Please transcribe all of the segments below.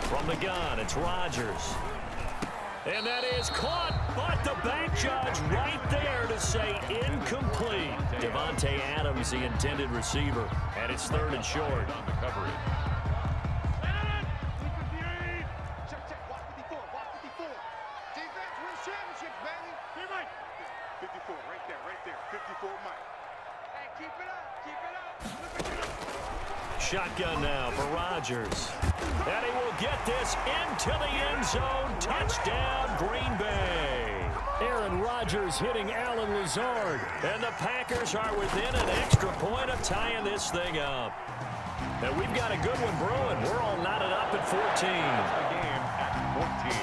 From the gun, it's Rodgers. And that is caught, but the back judge right there to say incomplete. Davante Adams, the intended receiver, and it's 3rd and short. On the coverage. Check. Watch 54. Defense wins championships, baby. 54, right there. 54, Mike. Hey, keep it up. Shotgun now for Rodgers. And he will get this into the end zone. Touchdown, Green Bay. Aaron Rodgers hitting Allen Lazard. And the Packers are within an extra point of tying this thing up. And we've got a good one brewing. We're all knotted up at 14. The game at 14.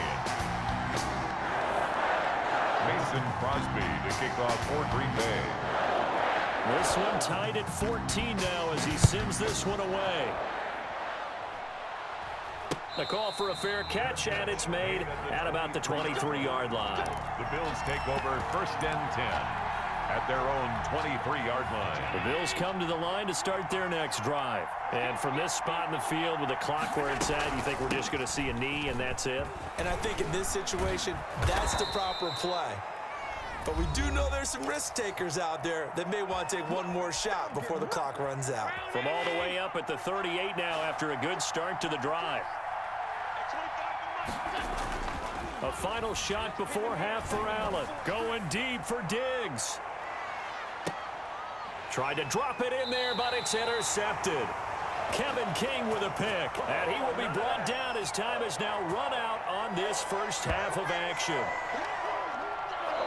Mason Crosby to kick off for Green Bay. This one tied at 14 now as he sends this one away. The call for a fair catch, and it's made at about the 23-yard line. The Bills take over 1st and 10 at their own 23-yard line. The Bills come to the line to start their next drive. And from this spot in the field with the clock where it's at, you think we're just going to see a knee and that's it? And I think in this situation, that's the proper play. But we do know there's some risk takers out there that may want to take one more shot before the clock runs out. From all the way up at the 38 now after a good start to the drive. A final shot before half for Allen. Going deep for Diggs. Tried to drop it in there, but it's intercepted. Kevin King with a pick. And he will be brought down as time has now run out on this first half of action.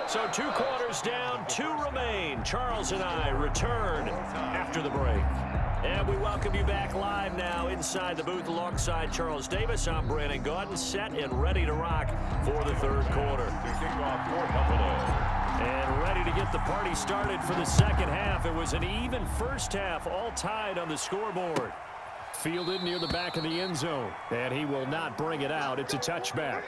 So 2 quarters down, 2 remain. Charles and I return after the break. And we welcome you back live now inside the booth alongside Charles Davis. I'm Brandon Gaudin, set and ready to rock for the 3rd quarter. To kick off for Buffalo. And ready to get the party started for the second half. It was an even first half, all tied on the scoreboard. Fielded near the back of the end zone. And he will not bring it out. It's a touchback.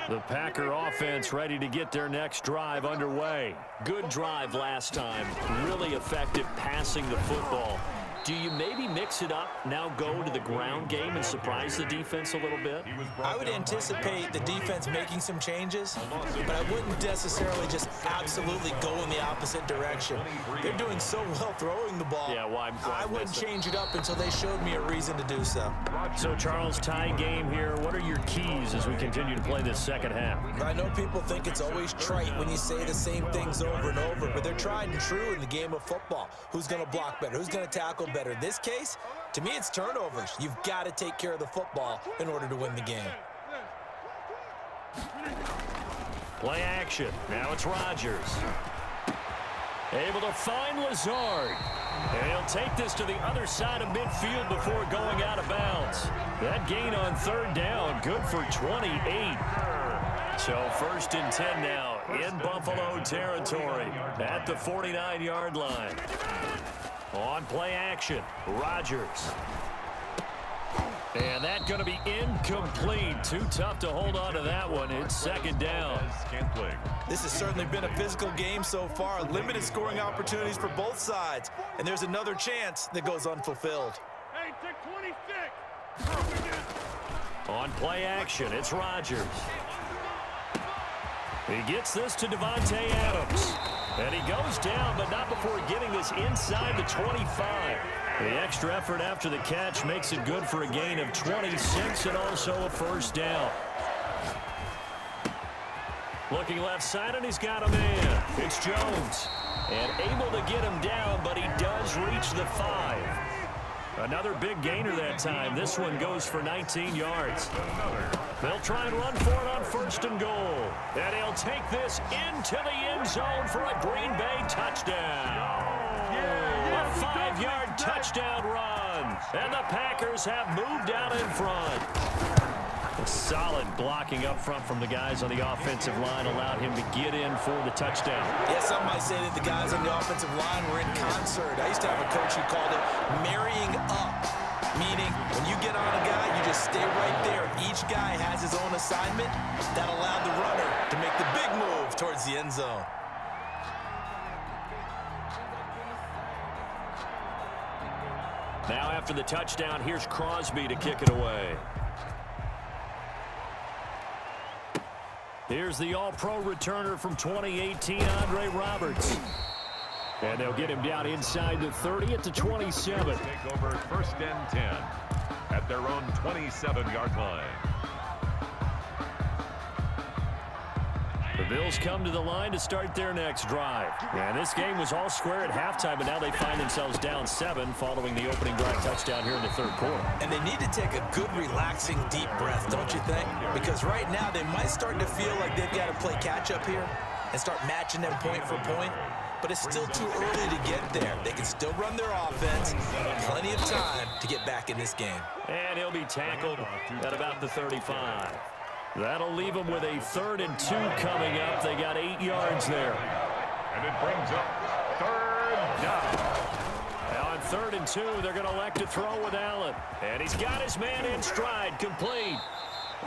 The Packer offense ready to get their next drive underway. Good drive last time. Really effective passing the football. Do you maybe mix it up, now go to the ground game and surprise the defense a little bit? I would anticipate the defense making some changes, but I wouldn't necessarily just absolutely go in the opposite direction. They're doing so well throwing the ball. Yeah, why I wouldn't change it up until they showed me a reason to do so. So, Charles, tie game here. What are your keys as we continue to play this second half? I know people think it's always trite when you say the same things over and over, but they're tried and true in the game of football. Who's going to block better? Who's going to tackle better? In this case, to me, it's turnovers. You've got to take care of the football in order to win the game. Play action. Now it's Rodgers. Able to find Lazard. And he'll take this to the other side of midfield before going out of bounds. That gain on 3rd down, good for 28. So 1st and 10 now in Buffalo territory at the 49-yard line. On play action, Rodgers. And that's going to be incomplete. Too tough to hold on to that one. It's 2nd down. This has certainly been a physical game so far. Limited scoring opportunities for both sides. And there's another chance that goes unfulfilled. Hey, take 26. On play action, it's Rodgers. He gets this to Davante Adams. And he goes down, but not before getting this inside the 25. The extra effort after the catch makes it good for a gain of 26 and also a 1st down. Looking left side, and he's got a man. It's Jones. And able to get him down, but he does reach the 5. Another big gainer that time. This one goes for 19 yards. They'll try and run for it on 1st and goal. And he'll take this into the end zone for a Green Bay touchdown. A 5-yard touchdown run. And the Packers have moved out in front. Solid blocking up front from the guys on the offensive line allowed him to get in for the touchdown. Yeah, some might say that the guys on the offensive line were in concert. I used to have a coach who called it marrying up, meaning when you get on a guy, you just stay right there. Each guy has his own assignment. That allowed the runner to make the big move towards the end zone. Now after the touchdown, here's Crosby to kick it away. Here's the All-Pro returner from 2018, Andre Roberts. And they'll get him down inside the 30 at the 27. Take over 1st and 10 at their own 27-yard line. The Bills come to the line to start their next drive. And this game was all square at halftime, but now they find themselves down 7 following the opening drive touchdown here in the 3rd quarter. And they need to take a good, relaxing, deep breath, don't you think? Because right now they might start to feel like they've got to play catch-up here and start matching them point for point. But it's still too early to get there. They can still run their offense. Plenty of time to get back in this game. And he'll be tackled at about the 35. That'll leave them with a 3rd and 2 coming up. They got 8 yards there. And it brings up 3rd down. Now on 3rd and 2, they're going to elect to throw with Allen. And he's got his man in stride, complete.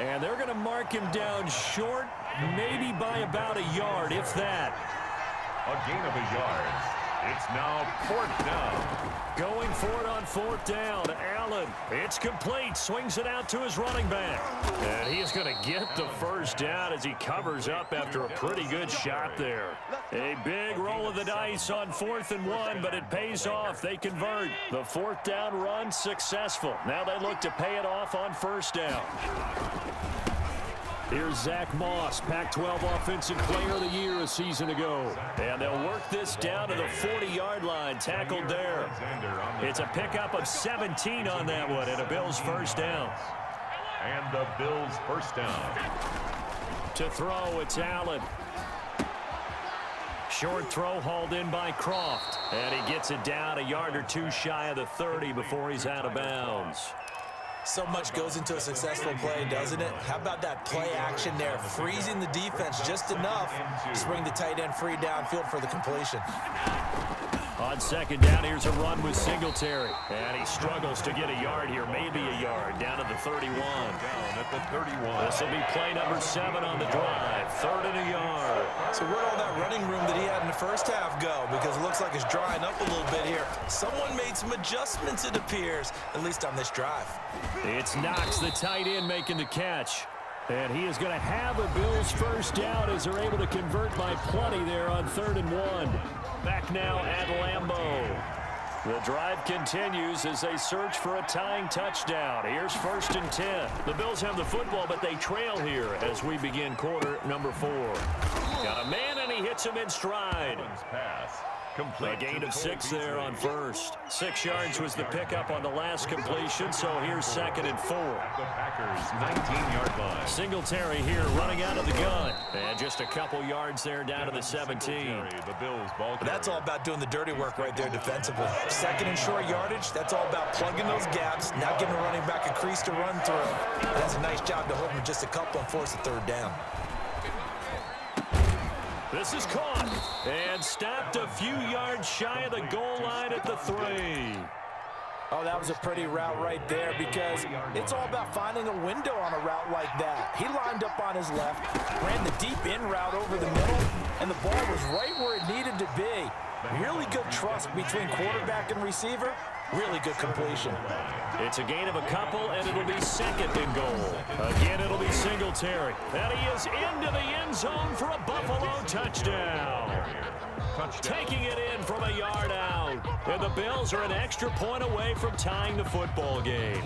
And they're going to mark him down short, maybe by about a yard, if that. A gain of a yard. It's now 4th down. Going for it on 4th down. Allen, it's complete. Swings it out to his running back. And he is going to get the 1st down as he covers up after a pretty good shot there. A big roll of the dice on 4th and 1, but it pays off. They convert. The 4th down run successful. Now they look to pay it off on 1st down. Here's Zach Moss, Pac-12 Offensive Player of the Year a season ago. And they'll work this down to the 40-yard line, tackled there. It's a pickup of 17 on that one, and a Bills 1st down. And the Bills 1st down. To throw, it's Allen. Short throw hauled in by Croft. And he gets it down a yard or 2 shy of the 30 before he's out of bounds. So much goes into a successful play, doesn't it? How about that play action there, freezing the defense just enough to bring the tight end free downfield for the completion. On 2nd down, here's a run with Singletary. And he struggles to get a yard here, maybe a yard, down to the 31. Down at the 31. This will be play number 7 on the drive, 3rd and a yard. So where'd all that running room that he had in the 1st half go? Because it looks like it's drying up a little bit here. Someone made some adjustments, it appears, at least on this drive. It's Knox, the tight end, making the catch. And he is going to have a Bills 1st down as they're able to convert by plenty there on 3rd and 1. Back now at Lambeau. The drive continues as they search for a tying touchdown. Here's 1st and 10. The Bills have the football, but they trail here as we begin quarter number 4. Got a man, and he hits him in stride. Pass. A gain of 6 there on 1st. 6 yards was the pickup on the last completion, so here's 2nd and 4. The Packers' 19-yard line. Singletary here running out of the gun. And just a couple yards there down to the 17. The Bills ball. That's all about doing the dirty work right there defensively. 2nd and short yardage, that's all about plugging those gaps, not giving a running back a crease to run through. That's a nice job to hold him just a couple and force a 3rd down. This is caught and stopped a few yards shy of the goal line at the 3. Oh, that was a pretty route right there because it's all about finding a window on a route like that. He lined up on his left, ran the deep in route over the middle, and the ball was right where it needed to be. Really good trust between quarterback and receiver. Really good completion. It's a gain of a couple, and it'll be 2nd and goal. Again, it'll be Singletary. And he is into the end zone for a Buffalo touchdown. Taking it in from a yard out. And the Bills are an extra point away from tying the football game.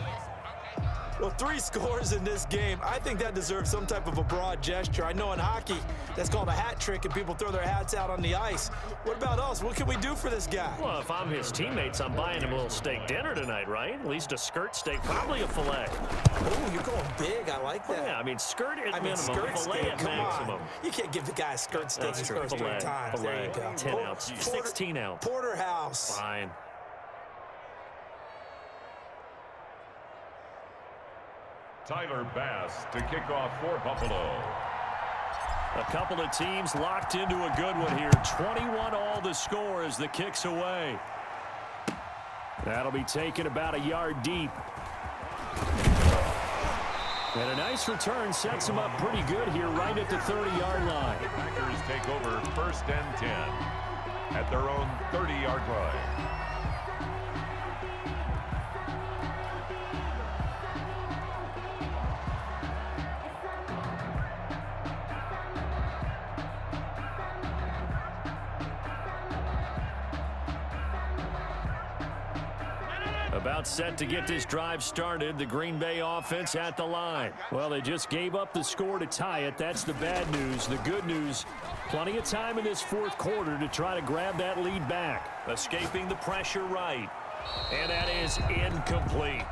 Well, 3 scores in this game. I think that deserves some type of a broad gesture. I know in hockey, that's called a hat trick, and people throw their hats out on the ice. What about us? What can we do for this guy? Well, if I'm his teammates, I'm buying him a little steak dinner tonight, right? At least a skirt steak, probably a filet. Oh, you're going big. I like that. Yeah, I mean, skirt at minimum, skirt filet steak, at come maximum. on. You can't give the guy a skirt steak his first 3 times. There you go. 10 ounce, 16 ounce. Porterhouse. Fine. Tyler Bass to kick off for Buffalo. A couple of teams locked into a good one here. 21 all the score as the kick's away. That'll be taken about a yard deep. And a nice return sets him up pretty good here right at the 30-yard line. The Packers take over 1st and 10 at their own 30-yard line. About set to get this drive started. The Green Bay offense at the line. Well, they just gave up the score to tie it. That's the bad news. The good news, plenty of time in this fourth quarter to try to grab that lead back. Escaping the pressure right. And that is incomplete.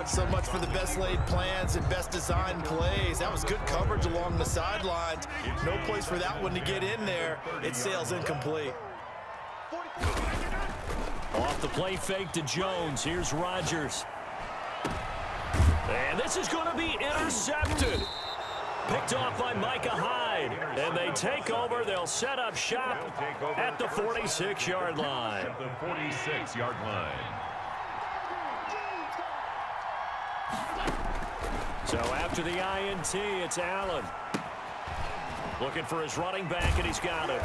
So much for the best laid plans and best designed plays. That was good coverage along the sidelines. No place for that one to get in there. It sails incomplete. Off the play fake to Jones. Here's Rodgers. And this is going to be intercepted. Picked off by Micah Hyde. And they take over. They'll set up shop at the 46-yard line. At the 46-yard line. So after the INT, it's Allen. Looking for his running back, and he's got it.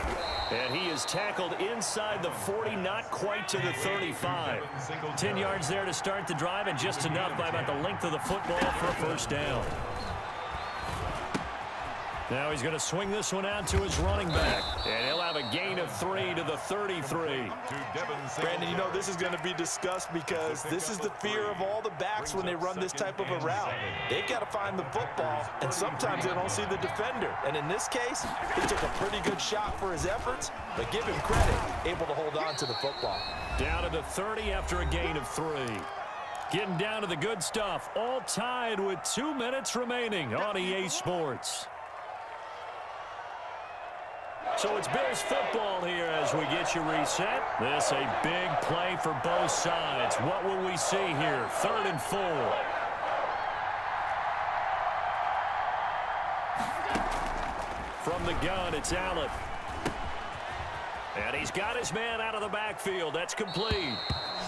And he is tackled inside the 40, not quite to the 35. 10 yards there to start the drive, and just enough by about the length of the football for a first down. Now he's going to swing this one out to his running back. And he'll have a gain of 3 to the 33. Brandon, you know this is going to be discussed because this is the fear of all the backs when they run this type of a route. They've got to find the football, and sometimes they don't see the defender. And in this case, he took a pretty good shot for his efforts, but give him credit, able to hold on to the football. Down to the 30 after a gain of 3. Getting down to the good stuff, all tied with 2 minutes remaining on EA Sports. So it's Bills football here as we get you reset. This a big play for both sides. What will we see here? 3rd and 4. From the gun, it's Allen. And he's got his man out of the backfield. That's complete.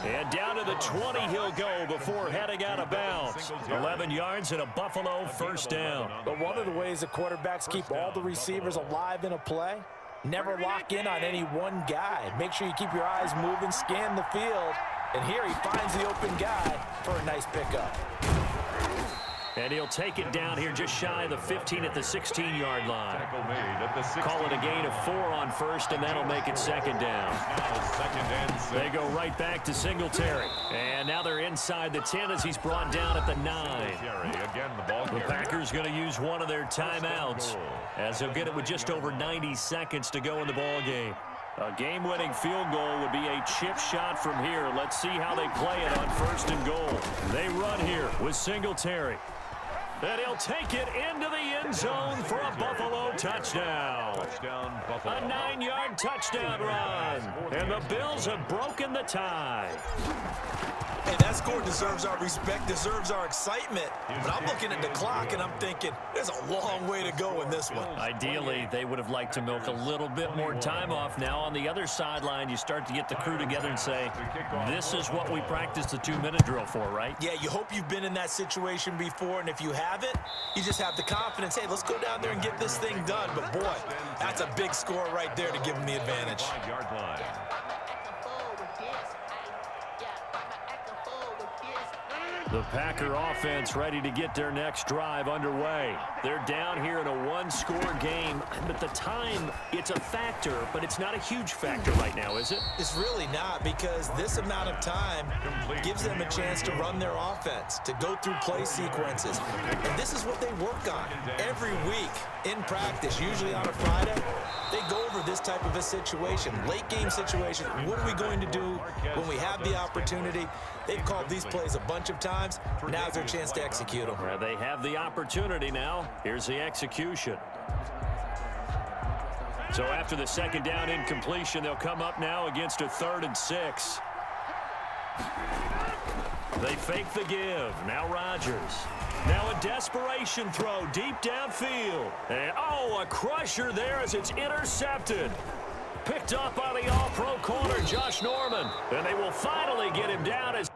And down to the 20 he'll go before heading out of bounds. 11 yards and a Buffalo first down. But one of the ways the quarterbacks keep all the receivers alive in a play, never lock in on any one guy. Make sure you keep your eyes moving, scan the field. And here he finds the open guy for a nice pickup. And he'll take it down here just shy of the 15 at the 16-yard line. Call it a gain of 4 on first, and that'll make it 2nd down. They go right back to Singletary. And now they're inside the 10 as he's brought down at the 9. The Packers going to use one of their timeouts as they'll get it with just over 90 seconds to go in the ball game. A game-winning field goal would be a chip shot from here. Let's see how they play it on 1st and goal. They run here with Singletary. And he'll take it into the end zone for a Buffalo touchdown. A 9-yard touchdown run. And the Bills have broken the tie. Hey, that score deserves our respect, deserves our excitement. But I'm looking at the clock, and I'm thinking, there's a long way to go in this one. Ideally, they would have liked to milk a little bit more time off. Now, on the other sideline, you start to get the crew together and say, this is what we practiced the 2-minute drill for, right? Yeah, you hope you've been in that situation before, and if you haven't, you just have the confidence, hey, let's go down there and get this thing done. But, boy, that's a big score right there to give them the advantage. The Packer offense ready to get their next drive underway. They're down here in a one-score game, but the time, it's a factor, but it's not a huge factor right now, is it? It's really not, because this amount of time gives them a chance to run their offense, to go through play sequences. And this is what they work on every week in practice, usually on a Friday. They go over this type of a situation, late game situation. What are we going to do when we have the opportunity? They've called these plays a bunch of times. Now's their chance to execute them. Well, they have the opportunity now. Here's the execution. So after the second down incompletion, they'll come up now against a 3rd and 6. They fake the give. Now Rodgers. Now a desperation throw deep downfield. And, oh, a crusher there as it's intercepted. Picked up by the all-pro corner, Josh Norman. And they will finally get him down as